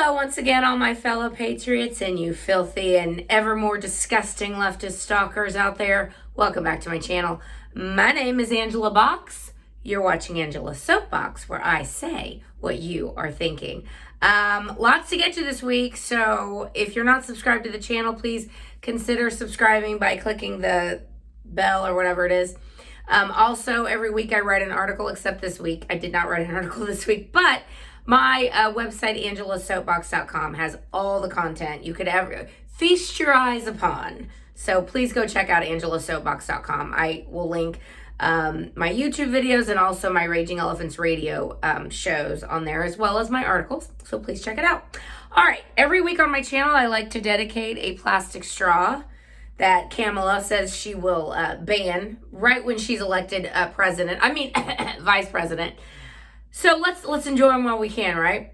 Hello once again, all my fellow patriots and you filthy and ever more disgusting leftist stalkers out there. Welcome back to my channel. My name is Angela Box. You're watching Angela's Soapbox, where I say what you are thinking. Lots to get to this week, so if you're not subscribed to the channel, please consider subscribing by clicking the bell or whatever it is. Also, every week I write an article, except this week. I did not write an article this week, but my website, angelasoapbox.com, has all the content you could ever feast your eyes upon. So please go check out angelasoapbox.com. I will link my YouTube videos and also my Raging Elephants radio shows on there, as well as my articles. So please check it out. All right, every week on my channel, I like to dedicate a plastic straw that Kamala says she will ban right when she's elected vice president. So let's enjoy them while we can, right?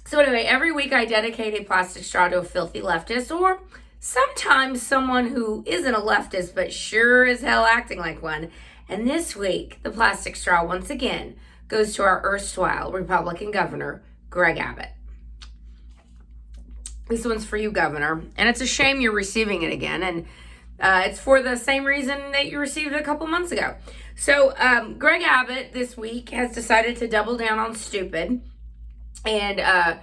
So anyway, every week I dedicate a plastic straw to a filthy leftist, or sometimes someone who isn't a leftist but sure as hell acting like one. And this week, the plastic straw once again goes to our erstwhile Republican governor, Greg Abbott. This one's for you, Governor, and it's a shame you're receiving it again, and it's for the same reason that you received it a couple months ago. So Greg Abbott this week has decided to double down on stupid and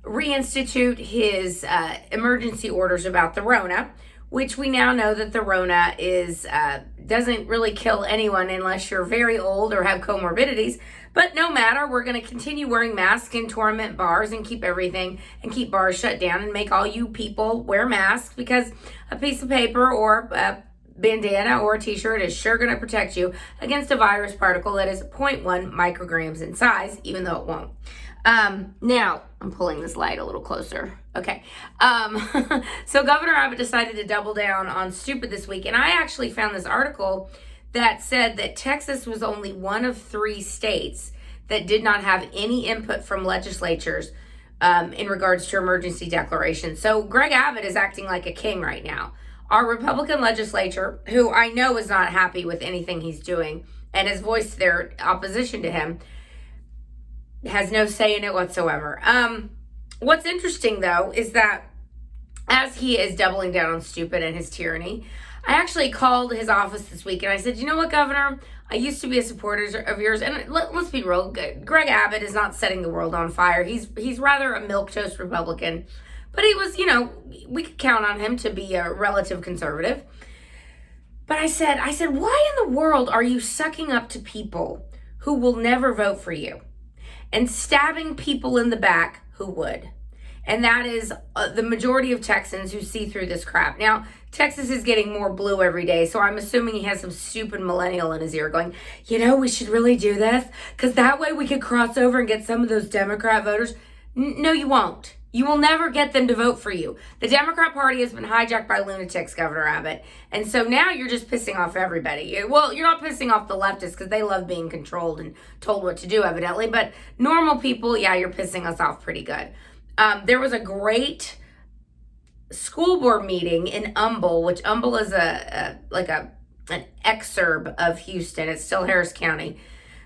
reinstitute his emergency orders about the Rona, which we now know that the Rona is doesn't really kill anyone unless you're very old or have comorbidities. But no matter, we're going to continue wearing masks and torment bars and keep keep bars shut down and make all you people wear masks, because a piece of paper or a bandana or a t-shirt is sure going to protect you against a virus particle that is 0.1 micrograms in size, even though it won't. Now, I'm pulling this light a little closer. Okay. So Governor Abbott decided to double down on stupid this week. And I actually found this article that said that Texas was only one of 3 states that did not have any input from legislatures in regards to emergency declarations. So Greg Abbott is acting like a king right now. Our Republican legislature, who I know is not happy with anything he's doing and has voiced their opposition to him, has no say in it whatsoever. What's interesting, though, is that as he is doubling down on stupid and his tyranny, I actually called his office this week and I said, you know what, Governor? I used to be a supporter of yours, and let's be real. Greg Abbott is not setting the world on fire. He's rather a milquetoast Republican, but he was, we could count on him to be a relative conservative. But I said, why in the world are you sucking up to people who will never vote for you and stabbing people in the back who would? And that is the majority of Texans who see through this crap. Now, Texas is getting more blue every day, so I'm assuming he has some stupid millennial in his ear going, we should really do this, because that way we could cross over and get some of those Democrat voters. No, you won't. You will never get them to vote for you. The Democrat Party has been hijacked by lunatics, Governor Abbott. And so now you're just pissing off everybody. Well, you're not pissing off the leftists because they love being controlled and told what to do, evidently. But normal people, you're pissing us off pretty good. There was a great school board meeting in Humble, which Humble is an exurb of Houston. It's still Harris County.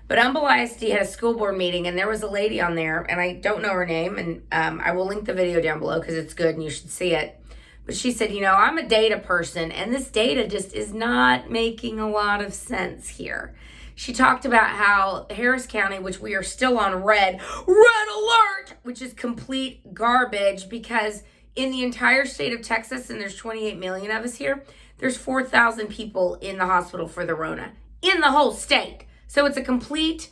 But Humble ISD had a school board meeting, and there was a lady on there, and I don't know her name, and I will link the video down below because it's good and you should see it. But she said, I'm a data person, and this data just is not making a lot of sense here. She talked about how Harris County, which we are still on red alert, which is complete garbage, because in the entire state of Texas, and there's 28 million of us here, there's 4,000 people in the hospital for the Rona in the whole state. So it's a complete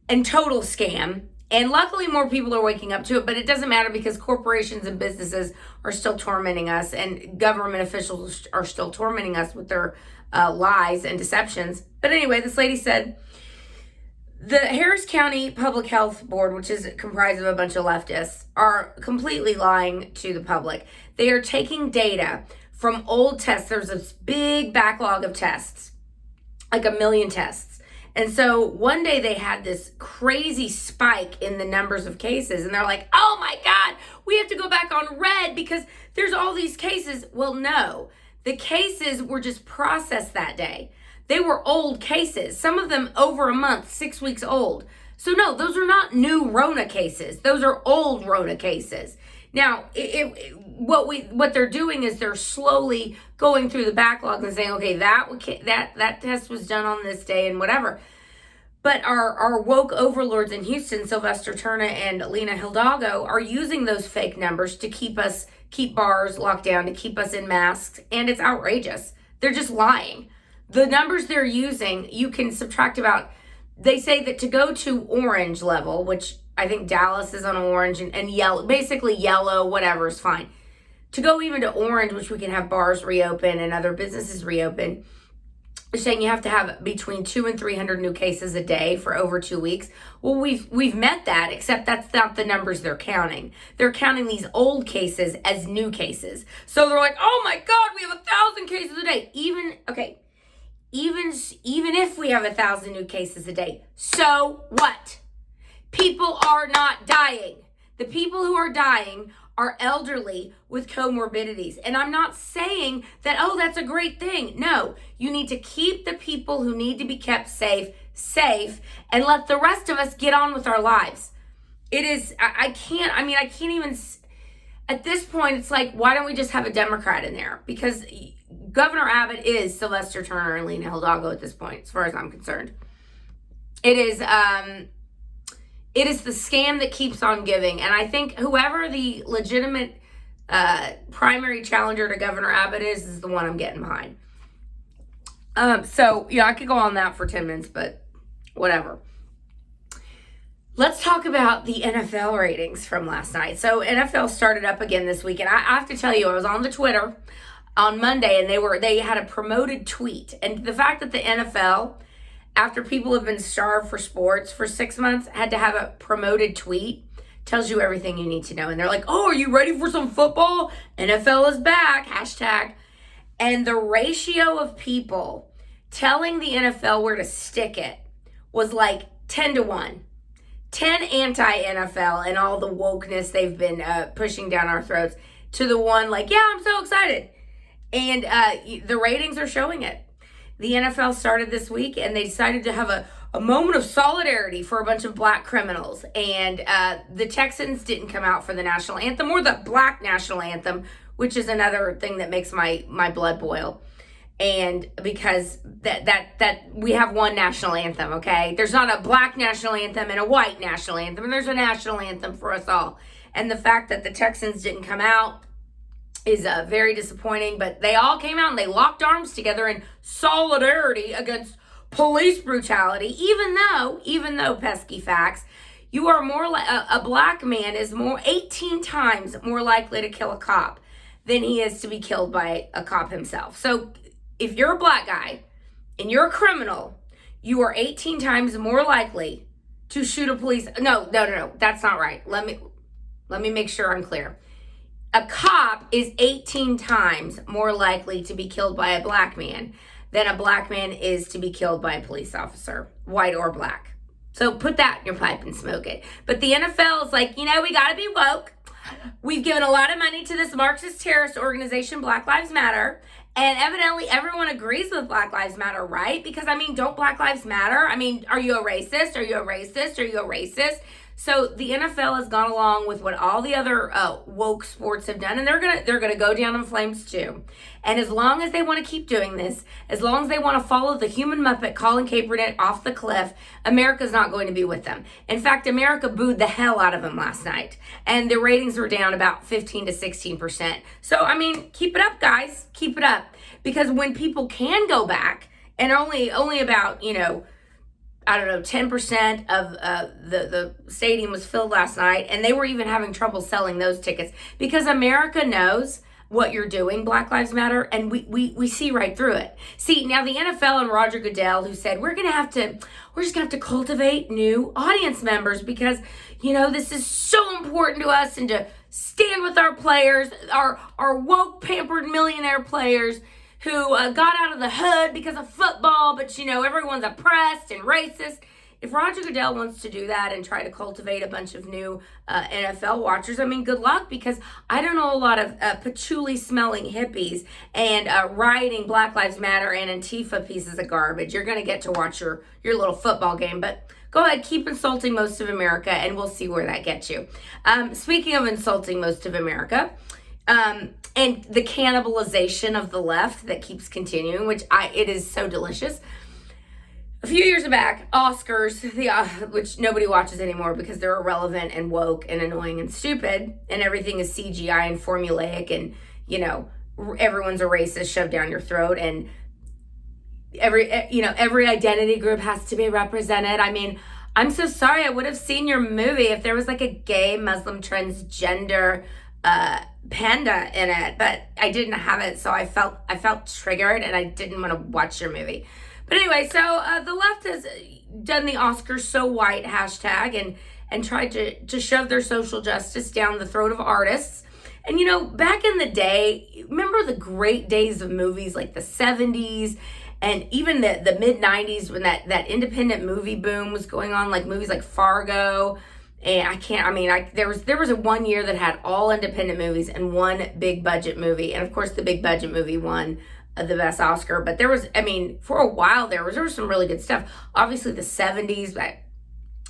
and total scam. And luckily more people are waking up to it, but it doesn't matter because corporations and businesses are still tormenting us, and government officials are still tormenting us with their lies and deceptions. But anyway, this lady said the Harris County Public Health Board, which is comprised of a bunch of leftists, are completely lying to the public. They are taking data from old tests. There's a big backlog of tests, like 1 million tests. And so one day they had this crazy spike in the numbers of cases, and they're like, oh my God, we have to go back on red because there's all these cases. Well, no, the cases were just processed that day. They were old cases, some of them over a month, 6 weeks old. So no, those are not new Rona cases. Those are old Rona cases. Now, what they're doing is they're slowly going through the backlog and saying, okay, that test was done on this day and whatever. But our woke overlords in Houston, Sylvester Turner and Lena Hidalgo, are using those fake numbers to keep bars locked down, to keep us in masks, and it's outrageous. They're just lying. The numbers they're using, you can subtract about, they say that to go to orange level, which I think Dallas is on orange and yellow, basically yellow, whatever is fine. To go even to orange, which we can have bars reopen and other businesses reopen, they're saying you have to have between 200 and 300 new cases a day for over 2 weeks. Well, we've met that, except that's not the numbers they're counting. They're counting these old cases as new cases. So they're like, oh my God, we have 1,000 cases a day. Even if we have 1,000 new cases a day, so what? People are not dying. The people who are dying are elderly with comorbidities. And I'm not saying that, oh, that's a great thing. No, you need to keep the people who need to be kept safe, and let the rest of us get on with our lives. I can't even, at this point, it's like, why don't we just have a Democrat in there? Because Governor Abbott is Sylvester Turner and Lena Hidalgo at this point, as far as I'm concerned. It is the scam that keeps on giving. And I think whoever the legitimate primary challenger to Governor Abbott is the one I'm getting behind. So, I could go on that for 10 minutes, but whatever. Let's talk about the NFL ratings from last night. So NFL started up again this week. And I have to tell you, I was on the Twitter on Monday and they had a promoted tweet. And the fact that the NFL, after people have been starved for sports for 6 months, had to have a promoted tweet, tells you everything you need to know. And they're like, oh, are you ready for some football? NFL is back, hashtag. And the ratio of people telling the NFL where to stick it was like 10-1. 10 anti-NFL and all the wokeness they've been pushing down our throats to the one like, yeah, I'm so excited. And the ratings are showing it. The NFL started this week and they decided to have a moment of solidarity for a bunch of black criminals. And the Texans didn't come out for the national anthem or the black national anthem, which is another thing that makes my blood boil. And because that we have one national anthem, okay? There's not a black national anthem and a white national anthem. And there's a national anthem for us all. And the fact that the Texans didn't come out is very disappointing, but they all came out and they locked arms together in solidarity against police brutality, even though pesky facts, you are more like a black man is 18 times more likely to kill a cop than he is to be killed by a cop himself. So if you're a black guy and you're a criminal, you are 18 times more likely to shoot a police. No, that's not right. Let me make sure I'm clear. A cop is 18 times more likely to be killed by a black man than a black man is to be killed by a police officer, white or black. So put that in your pipe and smoke it. But the NFL is like, we got to be woke. We've given a lot of money to this Marxist terrorist organization, Black Lives Matter. And evidently everyone agrees with Black Lives Matter, right? Because, don't Black Lives Matter? Are you a racist? Are you a racist? Are you a racist? So the NFL has gone along with what all the other woke sports have done, and they're gonna go down in flames too. And as long as they want to keep doing this, as long as they want to follow the human muppet Colin Kaepernick off the cliff, America's not going to be with them. In fact, America booed the hell out of him last night, and the ratings were down about 15 to 16%. So keep it up, guys, keep it up, because when people can go back, and only about 10% of the stadium was filled last night, and they were even having trouble selling those tickets because America knows what you're doing, Black Lives Matter, and we see right through it. See, now the NFL and Roger Goodell, who said we're just gonna have to cultivate new audience members because this is so important to us, and to stand with our players, our woke pampered millionaire players who got out of the hood because of football, but everyone's oppressed and racist. If Roger Goodell wants to do that and try to cultivate a bunch of new NFL watchers, good luck, because I don't know a lot of patchouli smelling hippies and rioting Black Lives Matter and Antifa pieces of garbage. You're going to get to watch your little football game, but go ahead, keep insulting most of America, and we'll see where that gets you. Speaking of insulting most of America, and the cannibalization of the left that keeps continuing, it is so delicious. A few years back, Oscars, which nobody watches anymore because they're irrelevant and woke and annoying and stupid, and everything is CGI and formulaic, and, everyone's a racist shoved down your throat, and every identity group has to be represented. I mean, I'm so sorry. I would have seen your movie if there was like a gay Muslim transgender panda in it, but I didn't have it, so I felt triggered, and I didn't want to watch your movie. But anyway, so the left has done the Oscars so white hashtag and tried to shove their social justice down the throat of artists. And back in the day, remember the great days of movies like the 70s and even the mid 90s when that independent movie boom was going on, like movies like Fargo. And there was a 1 year that had all independent movies and one big budget movie. And of course the big budget movie won the best Oscar. But for a while there was some really good stuff. Obviously the 70s, that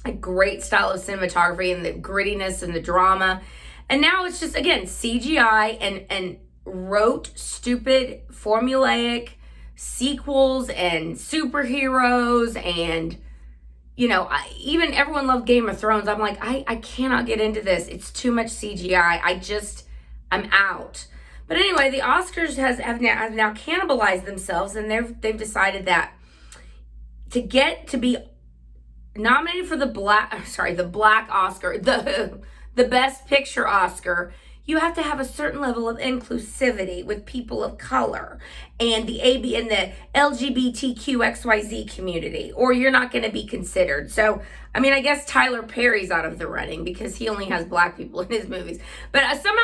a great style of cinematography and the grittiness and the drama. And now it's just, again, CGI and rote, stupid, formulaic sequels and superheroes and, even everyone loved Game of Thrones. I'm like, I cannot get into this. It's too much CGI. I'm out. But anyway, the Oscars have now cannibalized themselves, and they've decided that to get to be nominated for the Black Oscar, the Best Picture Oscar, you have to have a certain level of inclusivity with people of color and the LGBTQXYZ community, or you're not going to be considered. So, I guess Tyler Perry's out of the running because he only has black people in his movies. But somehow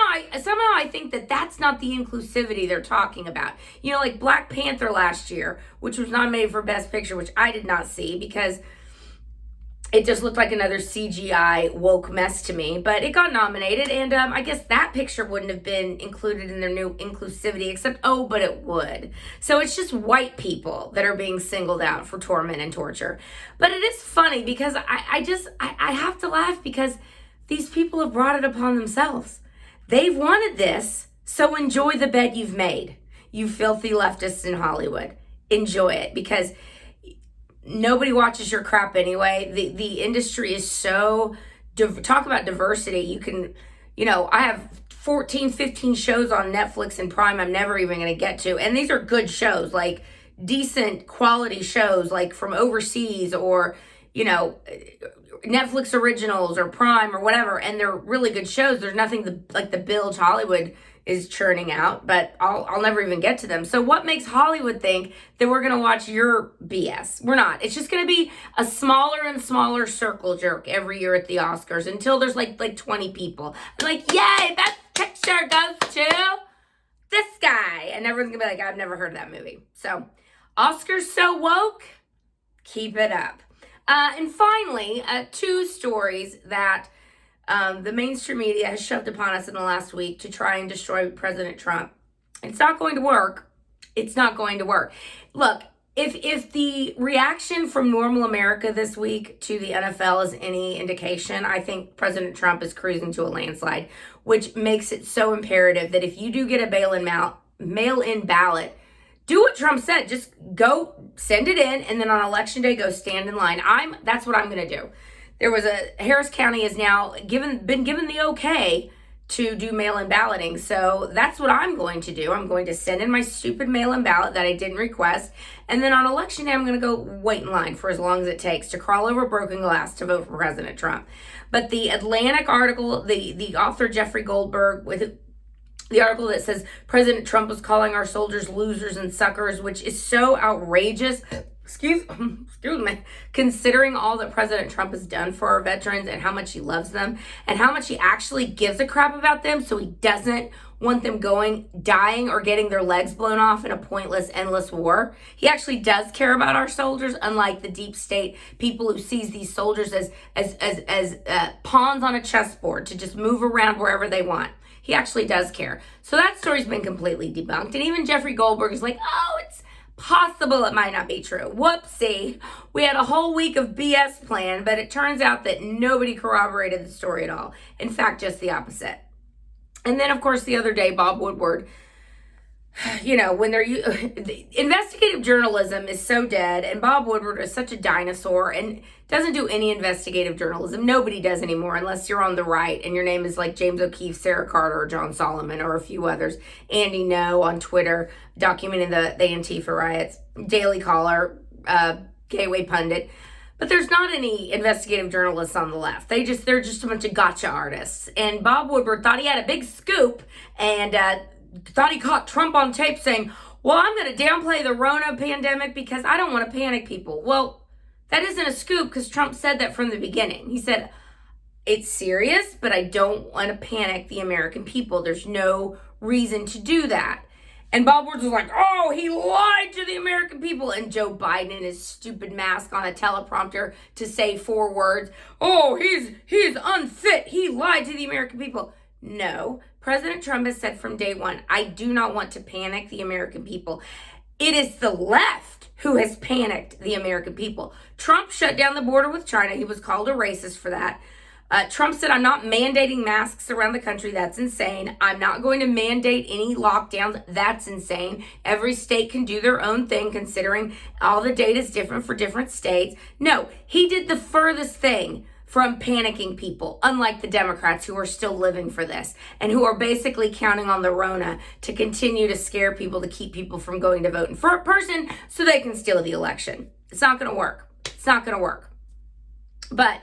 I think that that's not the inclusivity they're talking about. Like Black Panther last year, which was nominated for Best Picture, which I did not see because it just looked like another CGI woke mess to me, but it got nominated, and I guess that picture wouldn't have been included in their new inclusivity, but it would. So it's just white people that are being singled out for torment and torture. But it is funny because I have to laugh because these people have brought it upon themselves. They've wanted this, so enjoy the bed you've made, you filthy leftists in Hollywood. Enjoy it, because nobody watches your crap anyway. The industry is so, talk about diversity. You can, I have 14, 15 shows on Netflix and Prime I'm never even going to get to. And these are good shows, like decent quality shows, like from overseas or, Netflix originals or Prime or whatever. And they're really good shows. There's nothing like the bilge Hollywood is churning out, but I'll never even get to them. So what makes Hollywood think that we're going to watch your BS? We're not. It's just going to be a smaller and smaller circle jerk every year at the Oscars until there's like 20 people. I'm like, yay, Best Picture goes to this guy. And everyone's going to be like, I've never heard of that movie. So Oscars so woke, keep it up. And finally, two stories that the mainstream media has shoved upon us in the last week to try and destroy President Trump. It's not going to work. It's not going to work. Look, if the reaction from normal America this week to the NFL is any indication, I think President Trump is cruising to a landslide, which makes it so imperative that if you do get a mail-in ballot, do what Trump said. Just go send it in, and then on election day, go stand in line. That's what I'm going to do. Harris County has now been given the okay to do mail-in balloting. So that's what I'm going to do. I'm going to send in my stupid mail-in ballot that I didn't request. And then on election day, I'm going to go wait in line for as long as it takes to crawl over broken glass to vote for President Trump. But the Atlantic article, the author Jeffrey Goldberg, with the article that says President Trump was calling our soldiers losers and suckers, which is so outrageous. Excuse me, considering all that President Trump has done for our veterans and how much he loves them and how much he actually gives a crap about them, so he doesn't want them dying or getting their legs blown off in a pointless, endless war. He actually does care about our soldiers, unlike the deep state people who sees these soldiers as pawns on a chessboard to just move around wherever they want. He actually does care. So that story's been completely debunked. And even Jeffrey Goldberg is like, oh, it's possible it might not be true. Whoopsie. We had a whole week of BS planned, but it turns out that nobody corroborated the story at all. In fact, just the opposite. And then, of course, the other day, Bob Woodward, when investigative journalism is so dead, and Bob Woodward is such a dinosaur and doesn't do any investigative journalism. Nobody does anymore unless you're on the right and your name is like James O'Keefe, Sarah Carter, or John Solomon, or a few others. Andy No on Twitter documenting the Antifa riots. Daily Caller, Gateway Pundit. But there's not any investigative journalists on the left. They're just a bunch of gotcha artists. And Bob Woodward thought he had a big scoop and thought he caught Trump on tape saying, well, I'm going to downplay the Rona pandemic because I don't want to panic people. Well, that isn't a scoop because Trump said that from the beginning. He said, it's serious, but I don't want to panic the American people. There's no reason to do that. And Bob Woodward was like, oh, he lied to the American people. And Joe Biden in his stupid mask on a teleprompter to say 4 words. Oh, he's unfit. He lied to the American people. No, President Trump has said from day one, I do not want to panic the American people. It is the left who has panicked the American people. Trump shut down the border with China. He was called a racist for that. Trump said, I'm not mandating masks around the country. That's insane. I'm not going to mandate any lockdowns. That's insane. Every state can do their own thing considering all the data is different for different states. No, he did the furthest thing from panicking people, unlike the Democrats who are still living for this and who are basically counting on the Rona to continue to scare people, to keep people from going to vote in person so they can steal the election. It's not going to work. It's not going to work. But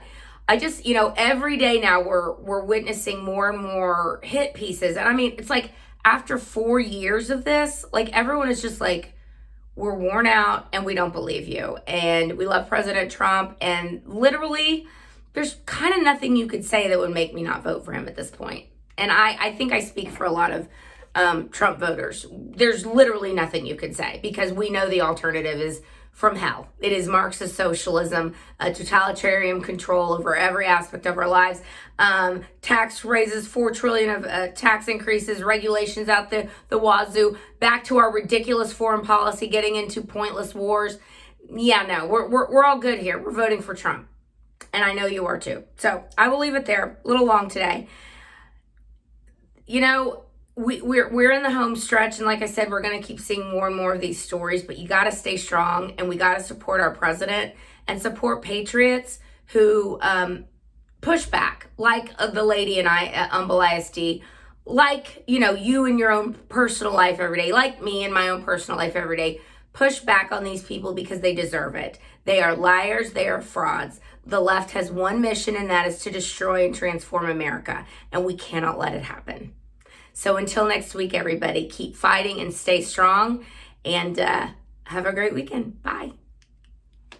I just, every day now we're witnessing more and more hit pieces. And I mean, it's like after 4 years of this, like everyone is just like, we're worn out and we don't believe you. And we love President Trump. And literally, there's kind of nothing you could say that would make me not vote for him at this point. And I think I speak for a lot of Trump voters. There's literally nothing you could say because we know the alternative is from hell. It is Marxist socialism, totalitarian control over every aspect of our lives, tax raises, $4 trillion of tax increases, regulations out the wazoo, back to our ridiculous foreign policy, getting into pointless wars. Yeah, no, we're all good here. We're voting for Trump. And I know you are too. So I will leave it there. A little long today. We're in the home stretch, and like I said, we're going to keep seeing more and more of these stories, but you got to stay strong, and we got to support our president and support patriots who push back, like the lady and I at Humble ISD, like, you in your own personal life every day, like me in my own personal life every day. Push back on these people because they deserve it. They are liars. They are frauds. The left has one mission, and that is to destroy and transform America, and we cannot let it happen. So until next week, everybody, keep fighting and stay strong, and have a great weekend. Bye.